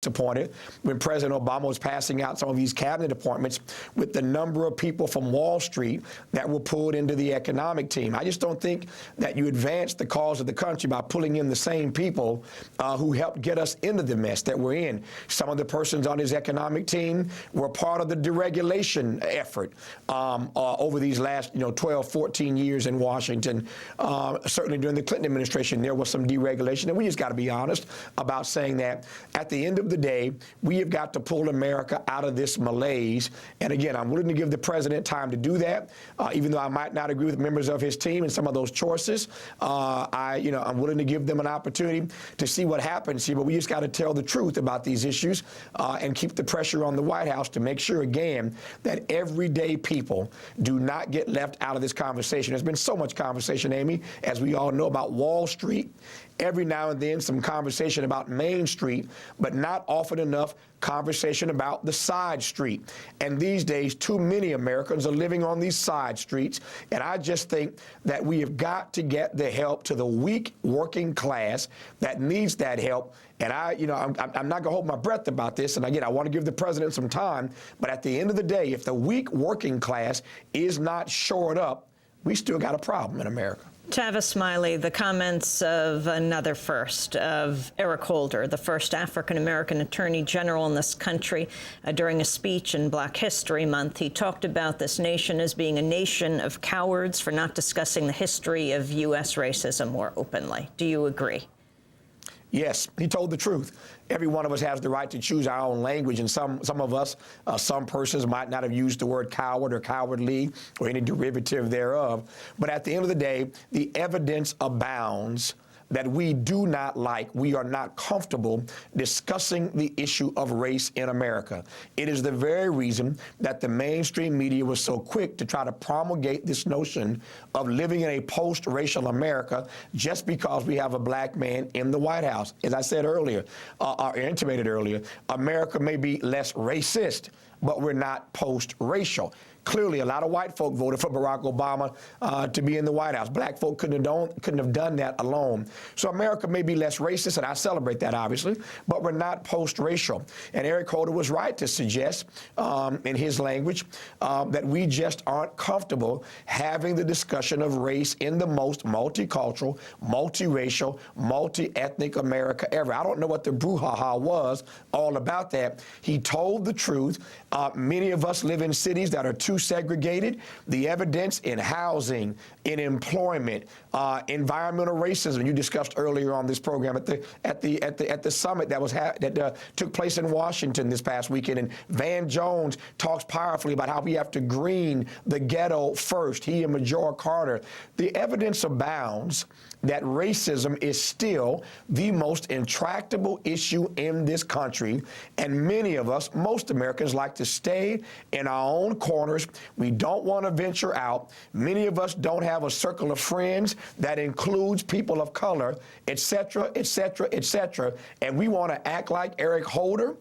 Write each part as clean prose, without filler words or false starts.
disappointed when President Obama was passing out some of these cabinet appointments with the number of people from Wall Street that were pulled into the economic team. I just don't think that you advance the cause of the country by pulling in the same people who helped get us into the mess that we're in. Some of the persons on his economic team were part of the deregulation effort over these last 12, 14 years in Washington. Certainly during the Clinton administration, there was some deregulation, and we just got to be honest about saying that at the end of the day, we have got to pull America out of this malaise. And again, I'm willing to give the president time to do that, even though I might not agree with members of his team and some of those choices. I'm willing to give them an opportunity to see what happens here. But we just got to tell the truth about these issues and keep the pressure on the White House to make sure, again, that everyday people do not get left out of this conversation. There's been so much conversation, Amy, as we all know, about Wall Street. Every now and then some conversation about Main Street, but not often enough conversation about the side street. And these days, too many Americans are living on these side streets. And I just think that we have got to get the help to the weak working class that needs that help. And I'm not going to hold my breath about this. And again, I want to give the president some time. But at the end of the day, if the weak working class is not shored up, we still got a problem in America. Tavis Smiley, the comments of another first, of Eric Holder, the first African-American attorney general in this country, during a speech in Black History Month. He talked about this nation as being a nation of cowards for not discussing the history of U.S. racism more openly. Do you agree? Yes, he told the truth. Every one of us has the right to choose our own language, and some of us, some persons might not have used the word coward or cowardly or any derivative thereof. But at the end of the day, the evidence abounds that we do not like, we are not comfortable discussing the issue of race in America. It is the very reason that the mainstream media was so quick to try to promulgate this notion of living in a post-racial America just because we have a black man in the White House. As I said earlier, or intimated earlier, America may be less racist, but we're not post-racial. Clearly, a lot of white folk voted for Barack Obama to be in the White House. Black folk couldn't have done that alone. So America may be less racist, and I celebrate that, obviously, but we're not post-racial. And Eric Holder was right to suggest, in his language, that we just aren't comfortable having the discussion of race in the most multicultural, multiracial, multi-ethnic America ever. I don't know what the brouhaha was all about that. He told the truth. Many of us live in cities that are too segregated. The evidence in housing, in employment, environmental racism you discussed earlier on this program at the summit that took place in Washington this past weekend. And Van Jones talks powerfully about how we have to green the ghetto first. He and Major Carter. The evidence abounds that racism is still the most intractable issue in this country, and many of us, most Americans, like to stay in our own corners. We don't want to venture out. Many of us don't have a circle of friends that includes people of color, et cetera, et cetera, et cetera, and we want to act like Eric Holder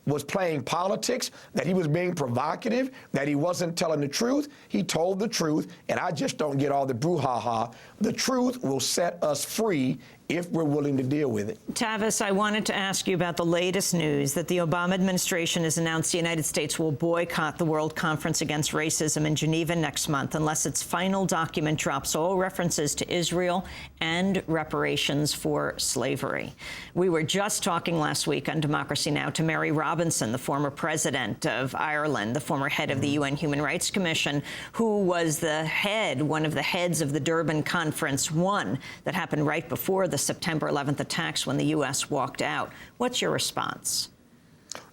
was playing politics, that he was being provocative, that he wasn't telling the truth. He told the truth, and I just don't get all the brouhaha. The truth will set us free if we're willing to deal with it. Tavis, I wanted to ask you about the latest news that the Obama administration has announced the United States will boycott the World Conference Against Racism in Geneva next month unless its final document drops all references to Israel and reparations for slavery. We were just talking last week on Democracy Now! To Mary Robinson, the former president of Ireland, the former head of the UN Human Rights Commission, who was one of the heads of the Durban Conference 1 that happened right before the September 11th attacks when the U.S. walked out. What's your response?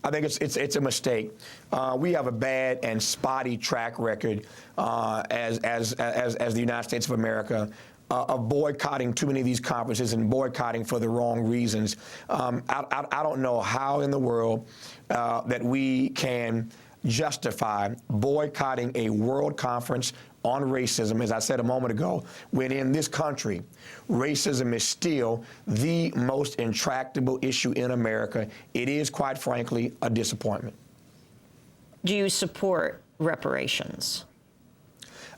I think it's a mistake. We have a bad and spotty track record as the United States of America of boycotting too many of these conferences and boycotting for the wrong reasons. I don't know how in the world that we can justify boycotting a world conference on racism, as I said a moment ago, when in this country, racism is still the most intractable issue in America. It is, quite frankly, a disappointment. Do you support reparations?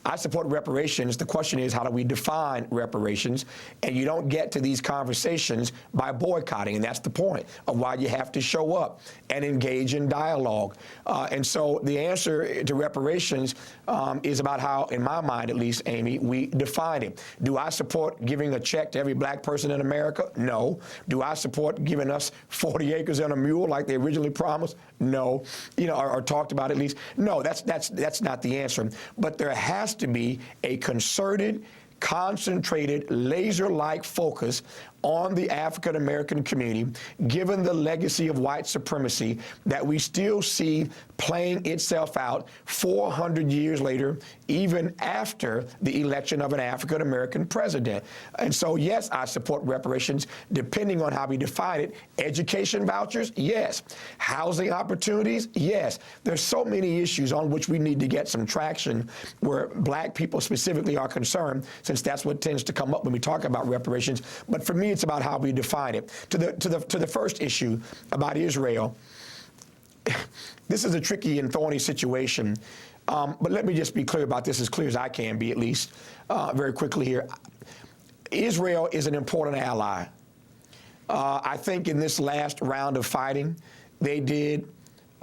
I support reparations. The question is, how do we define reparations? And you don't get to these conversations by boycotting, and that's the point of why you have to show up and engage in dialogue. And so the answer to reparations is about how, in my mind at least, Amy, we define it. Do I support giving a check to every black person in America? No. Do I support giving us 40 acres and a mule like they originally promised? No. Or talked about at least? No, that's not the answer. But there has to be a concerted, concentrated, laser-like focus on the African-American community, given the legacy of white supremacy that we still see playing itself out 400 years later, even after the election of an African-American president. And so, yes, I support reparations, depending on how we define it. Education vouchers, yes. Housing opportunities, yes. There's so many issues on which we need to get some traction where black people specifically are concerned, since that's what tends to come up when we talk about reparations. But for me, it's about how we define it. To the first issue about Israel, this is a tricky and thorny situation. But let me just be clear about this, as clear as I can be, at least, very quickly here. Israel is an important ally. I think in this last round of fighting, they did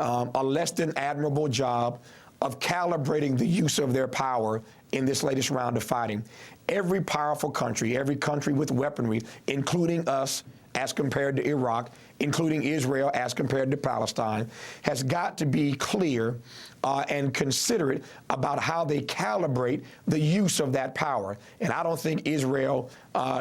a less than admirable job of calibrating the use of their power in this latest round of fighting. Every powerful country, every country with weaponry, including us as compared to Iraq, including Israel as compared to Palestine, has got to be clear and considerate about how they calibrate the use of that power. And I don't think Israel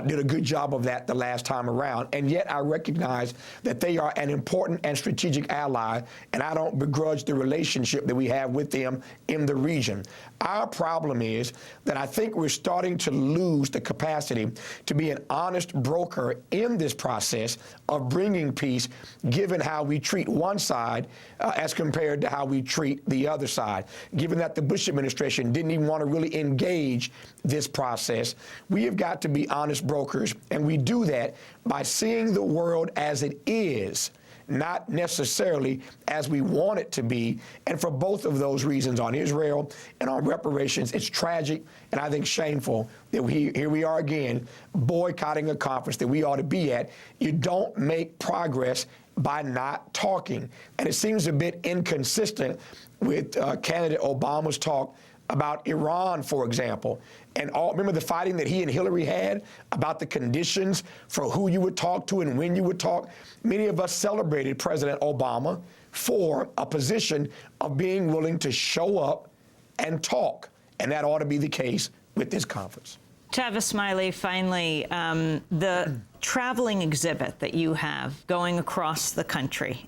did a good job of that the last time around. And yet I recognize that they are an important and strategic ally, and I don't begrudge the relationship that we have with them in the region. Our problem is that I think we're starting to lose the capacity to be an honest broker in this process of bringing peace, given how we treat one side as compared to how we treat the other side. Given that the Bush administration didn't even want to really engage this process, we have got to be honest brokers, and we do that by seeing the world as it is, not necessarily as we want it to be. And for both of those reasons, on Israel and on reparations, it's tragic and I think shameful that here we are again boycotting a conference that we ought to be at. You don't make progress by not talking. And it seems a bit inconsistent with candidate Obama's talk about Iran, for example. And remember the fighting that he and Hillary had about the conditions for who you would talk to and when you would talk? Many of us celebrated President Obama for a position of being willing to show up and talk. And that ought to be the case with this conference. Tavis Smiley, finally, the traveling exhibit that you have going across the country,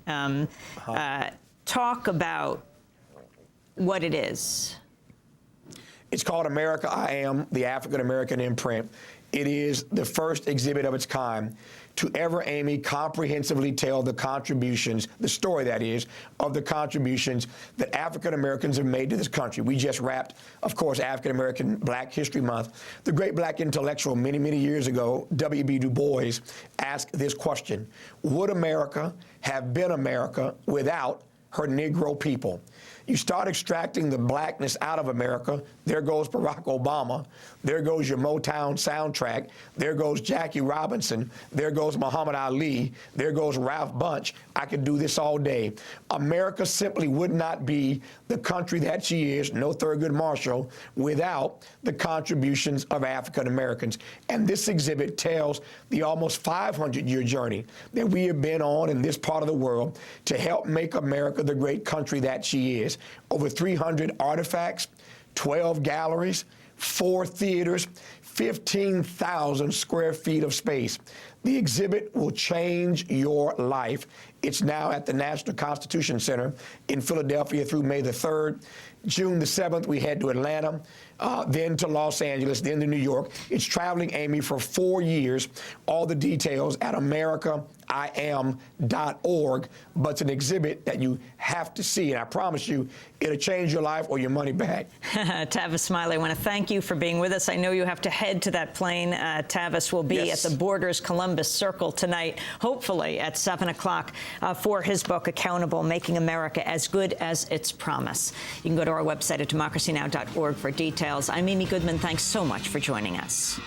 talk about what it is. It's called America I Am, the African-American imprint. It is the first exhibit of its kind to ever, Amy, comprehensively tell the contributions, the story, that is, of the contributions that African-Americans have made to this country. We just wrapped, of course, African-American Black History Month. The great black intellectual many, many years ago, W.B. Du Bois, asked this question: would America have been America without her Negro people? You start extracting the blackness out of America, there goes Barack Obama, there goes your Motown soundtrack, there goes Jackie Robinson, there goes Muhammad Ali, there goes Ralph Bunche. I could do this all day. America simply would not be the country that she is, no Thurgood Marshall, without the contributions of African Americans. And this exhibit tells the almost 500-year journey that we have been on in this part of the world to help make America the great country that she is. Over 300 artifacts, 12 galleries, 4 theaters, 15,000 square feet of space. The exhibit will change your life. It's now at the National Constitution Center in Philadelphia through May the 3rd. June the 7th, we head to Atlanta, then to Los Angeles, then to New York. It's traveling, Amy, for 4 years. All the details at AmericaIam.org. iam.org, but it's an exhibit that you have to see, and I promise you, it'll change your life or your money back. Tavis Smiley, I want to thank you for being with us. I know you have to head to that plane. Tavis will be at the Borders Columbus Circle tonight, hopefully at 7 o'clock, for his book, Accountable, Making America as Good as Its Promise. You can go to our website at democracynow.org for details. I'm Amy Goodman. Thanks so much for joining us.